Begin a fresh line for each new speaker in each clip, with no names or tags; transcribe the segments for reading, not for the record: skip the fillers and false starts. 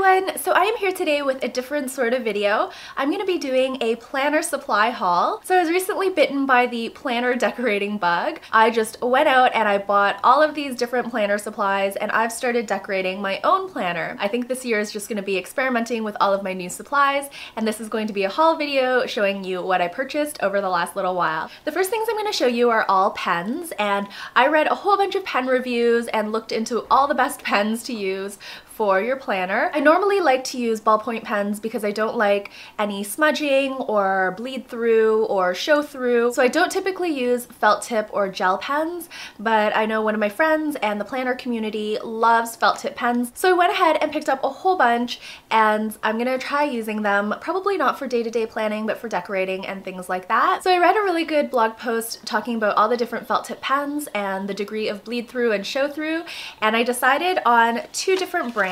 everyone! So I am here today with a different sort of video. I'm going to be doing a planner supply haul. So I was recently bitten by the planner decorating bug. I just went out and I bought all of these different planner supplies and I've started decorating my own planner. I think this year is just going to be experimenting with all of my new supplies, and this is going to be a haul video showing you what I purchased over the last little while. The first things I'm going to show you are all pens, and I read a whole bunch of pen reviews and looked into all the best pens to use for your planner. I normally like to use ballpoint pens because I don't like any smudging or bleed through or show through. So I don't typically use felt tip or gel pens, but I know one of my friends and the planner community loves felt tip pens. So I went ahead and picked up a whole bunch and I'm gonna try using them, probably not for day-to-day planning, but for decorating and things like that. So I read a really good blog post talking about all the different felt tip pens and the degree of bleed through and show through, and I decided on two different brands.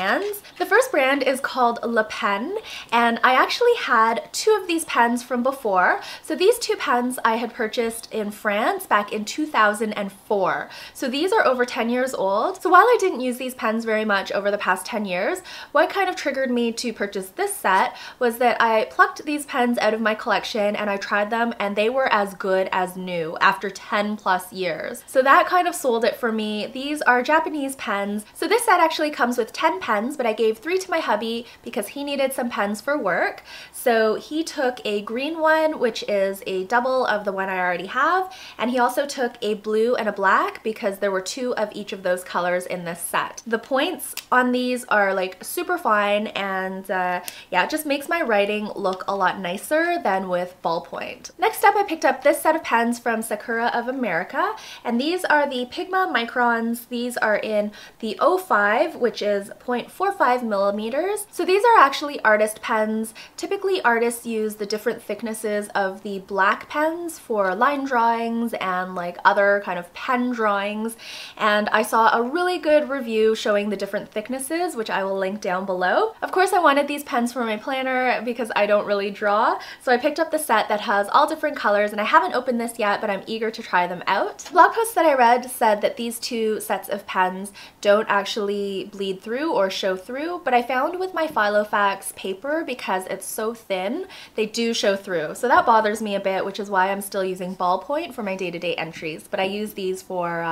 The first brand is called Le Pen, and I actually had two of these pens from before. So these two pens I had purchased in France back in 2004. So these are over 10 years old. So while I didn't use these pens very much over the past 10 years, what kind of triggered me to purchase this set was that I plucked these pens out of my collection and I tried them and they were as good as new after 10 plus years. So that kind of sold it for me. These are Japanese pens. So this set actually comes with 10 pens, but I gave 3 to my hubby because he needed some pens for work. So he took a green one, which is a double of the one I already have, and he also took a blue and a black because there were 2 of each of those colors in this set. The points on these are like super fine, and yeah, it just makes my writing look a lot nicer than with ballpoint. Next up, I picked up this set of pens from Sakura of America, and these are the Pigma Microns. These are in the 05, which is 0.45 millimeters. So these are actually artist pens. Typically artists use the different thicknesses of the black pens for line drawings and like other kind of pen drawings, and I saw a really good review showing the different thicknesses, which I will link down below. Of course, I wanted these pens for my planner because I don't really draw, so I picked up the set that has all different colors, and I haven't opened this yet, but I'm eager to try them out. The blog post that I read said that these two sets of pens don't actually bleed through or show through, but I found with my Filofax paper, because it's so thin, they do show through. So that bothers me a bit, which is why I'm still using ballpoint for my day-to-day entries, but I use these for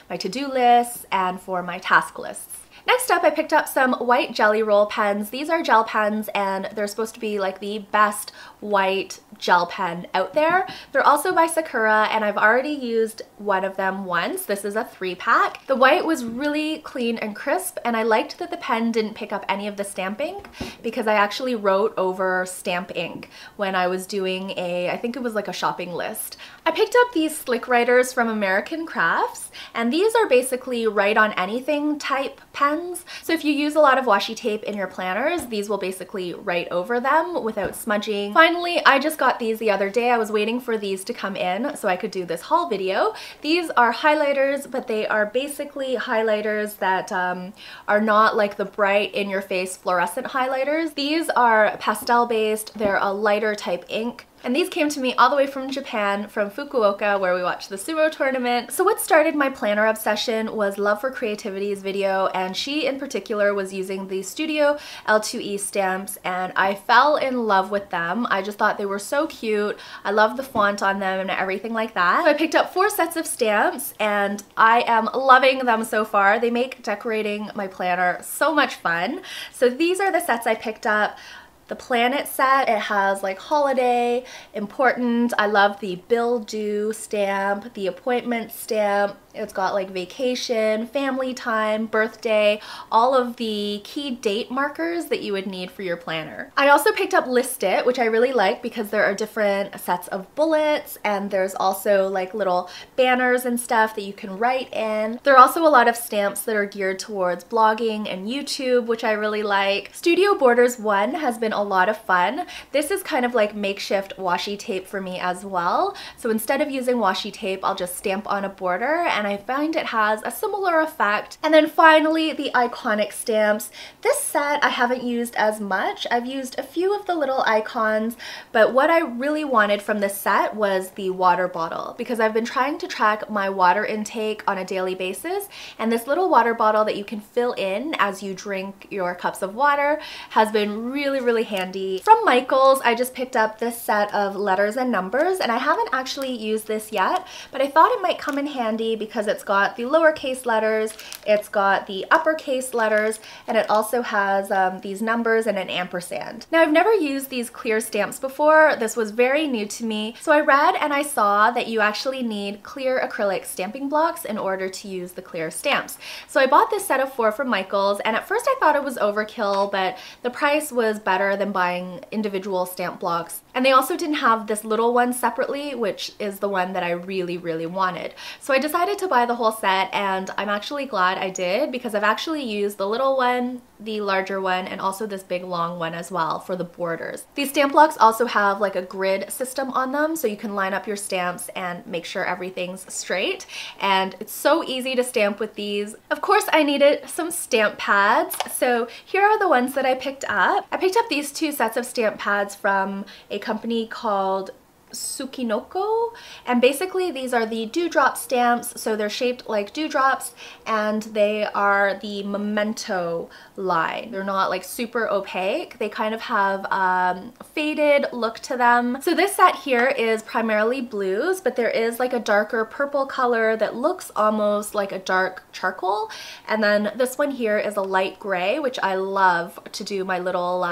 my to-do lists and for my task lists. Next up, I picked up some white jelly roll pens. These are gel pens and they're supposed to be like the best white gel pen out there. They're also by Sakura and I've already used one of them once. This is a 3-pack. The white was really clean and crisp, and I liked that the pen didn't pick up any of the stamp ink because I actually wrote over stamp ink when I was doing I think it was like a shopping list. I picked up these slick writers from American Crafts, and these are basically write on anything type pens. So if you use a lot of washi tape in your planners, these will basically write over them without smudging. Finally, I just got these the other day. I was waiting for these to come in so I could do this haul video. These are highlighters, but they are basically highlighters that are not like the bright in-your-face fluorescent highlighters. These are pastel based. They're a lighter type ink. And these came to me all the way from Japan, from Fukuoka, where we watched the sumo tournament. So what started my planner obsession was Love for Creativity's video, and she in particular was using the Studio L2E stamps, and I fell in love with them. I just thought they were so cute. I love the font on them and everything like that. So I picked up 4 sets of stamps and I am loving them so far. They make decorating my planner so much fun. So these are the sets I picked up. The planet set, it has like holiday, important. I love the bill due stamp, the appointment stamp. It's got like vacation, family time, birthday, all of the key date markers that you would need for your planner. I also picked up List It, which I really like because there are different sets of bullets, and there's also like little banners and stuff that you can write in. There are also a lot of stamps that are geared towards blogging and YouTube, which I really like. Studio Borders 1 has been a lot of fun. This is kind of like makeshift washi tape for me as well. So instead of using washi tape, I'll just stamp on a border and I find it has a similar effect. And then finally, the iconic stamps. This set I haven't used as much. I've used a few of the little icons, but what I really wanted from this set was the water bottle, because I've been trying to track my water intake on a daily basis, and this little water bottle that you can fill in as you drink your cups of water has been really handy. From Michaels, I just picked up this set of letters and numbers, and I haven't actually used this yet, but I thought it might come in handy because it's got the lowercase letters, it's got the uppercase letters, and it also has these numbers and an ampersand. Now, I've never used these clear stamps before. This was very new to me. So I read and I saw that you actually need clear acrylic stamping blocks in order to use the clear stamps. So I bought this set of 4 from Michaels, and at first I thought it was overkill, but the price was better than buying individual stamp blocks. And they also didn't have this little one separately, which is the one that I really wanted. So I decided to buy the whole set, and I'm actually glad I did, because I've actually used the little one, the larger one, and also this big long one as well for the borders. These stamp blocks also have like a grid system on them, so you can line up your stamps and make sure everything's straight, and it's so easy to stamp with these. Of course, I needed some stamp pads, so here are the ones that I picked up. I picked up these 2 sets of stamp pads from a company called Tsukinoko, and basically these are the dewdrop stamps, so they're shaped like dewdrops, and they are the memento line. They're not like super opaque. They kind of have faded look to them. So this set here is primarily blues, but there is like a darker purple color that looks almost like a dark charcoal, and then this one here is a light gray, which I love to do my little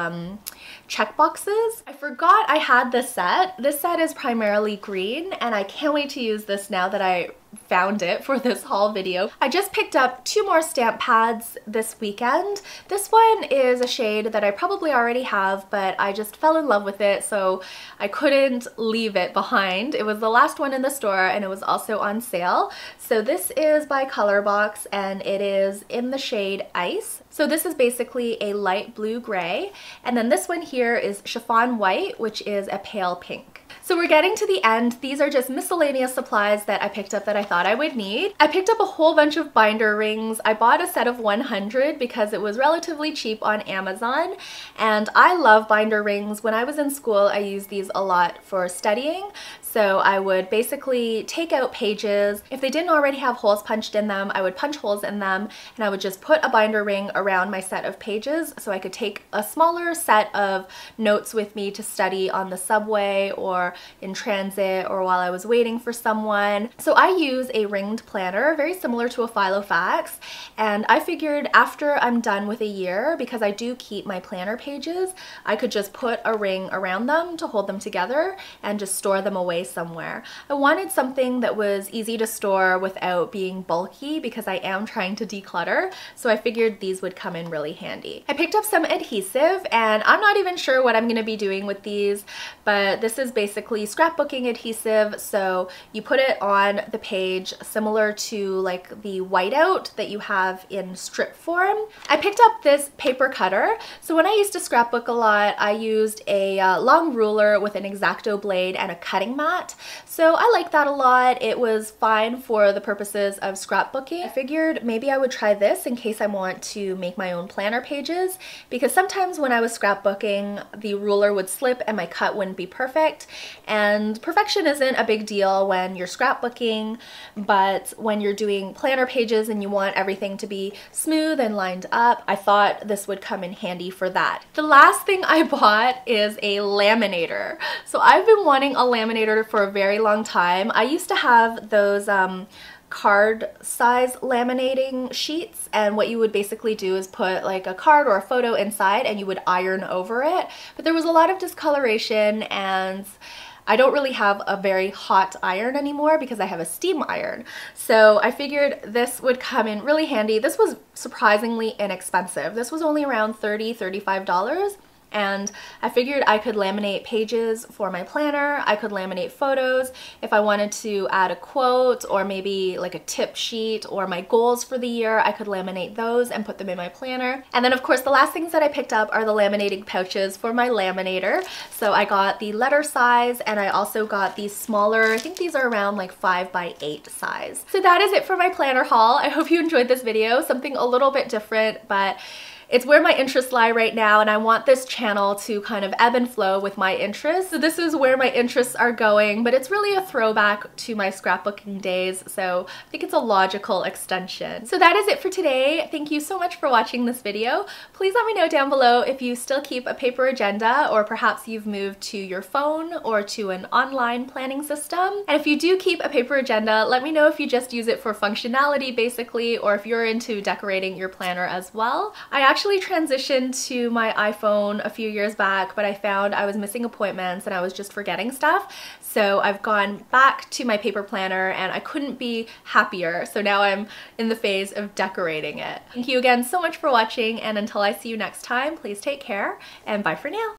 check boxes. I forgot I had this set. This set is primarily green, and I can't wait to use this now that I found it for this haul video. I just picked up 2 more stamp pads this weekend. This one is a shade that I probably already have, but I just fell in love with it, so I couldn't leave it behind. It was the last one in the store, and it was also on sale. So this is by Colorbox, and it is in the shade Ice. So this is basically a light blue gray, and then this one here is chiffon white, which is a pale pink. So we're getting to the end. These are just miscellaneous supplies that I picked up that I thought I would need. I picked up a whole bunch of binder rings. I bought a set of 100 because it was relatively cheap on Amazon, and I love binder rings. When I was in school, I used these a lot for studying. So I would basically take out pages. If they didn't already have holes punched in them, I would punch holes in them, and I would just put a binder ring around my set of pages so I could take a smaller set of notes with me to study on the subway or in transit or while I was waiting for someone. So I use a ringed planner, very similar to a Filofax, and I figured after I'm done with a year, because I do keep my planner pages, I could just put a ring around them to hold them together and just store them away somewhere. I wanted something that was easy to store without being bulky because I am trying to declutter, so I figured these would come in really handy. I picked up some adhesive, and I'm not even sure what I'm going to be doing with these, but this is basically scrapbooking adhesive, so you put it on the page similar to like the whiteout that you have in strip form. I picked up this paper cutter. So when I used to scrapbook a lot, I used a long ruler with an X-Acto blade and a cutting mat. So I like that a lot. It was fine for the purposes of scrapbooking. I figured maybe I would try this in case I want to make my own planner pages, because sometimes when I was scrapbooking, the ruler would slip and my cut wouldn't be perfect. And perfection isn't a big deal when you're scrapbooking, but when you're doing planner pages and you want everything to be smooth and lined up, I thought this would come in handy for that. The last thing I bought is a laminator. So I've been wanting a laminator for a very long time. I used to have those card size laminating sheets, and what you would basically do is put like a card or a photo inside and you would iron over it, but there was a lot of discoloration, and I don't really have a very hot iron anymore because I have a steam iron. So I figured this would come in really handy. This was surprisingly inexpensive. This was only around $30–$35. And I figured I could laminate pages for my planner, I could laminate photos, if I wanted to add a quote or maybe like a tip sheet or my goals for the year, I could laminate those and put them in my planner. And then of course the last things that I picked up are the laminating pouches for my laminator. So I got the letter size and I also got these smaller, I think these are around like 5x8 size. So that is it for my planner haul. I hope you enjoyed this video, something a little bit different, but it's where my interests lie right now, and I want this channel to kind of ebb and flow with my interests. So this is where my interests are going, but it's really a throwback to my scrapbooking days, so I think it's a logical extension. So that is it for today. Thank you so much for watching this video. Please let me know down below if you still keep a paper agenda, or perhaps you've moved to your phone or to an online planning system. And if you do keep a paper agenda, let me know if you just use it for functionality basically, or if you're into decorating your planner as well. I actually transitioned to my iPhone a few years back, but I found I was missing appointments and I was just forgetting stuff. So I've gone back to my paper planner and I couldn't be happier. So now I'm in the phase of decorating it. Thank you again so much for watching, and until I see you next time, please take care and bye for now.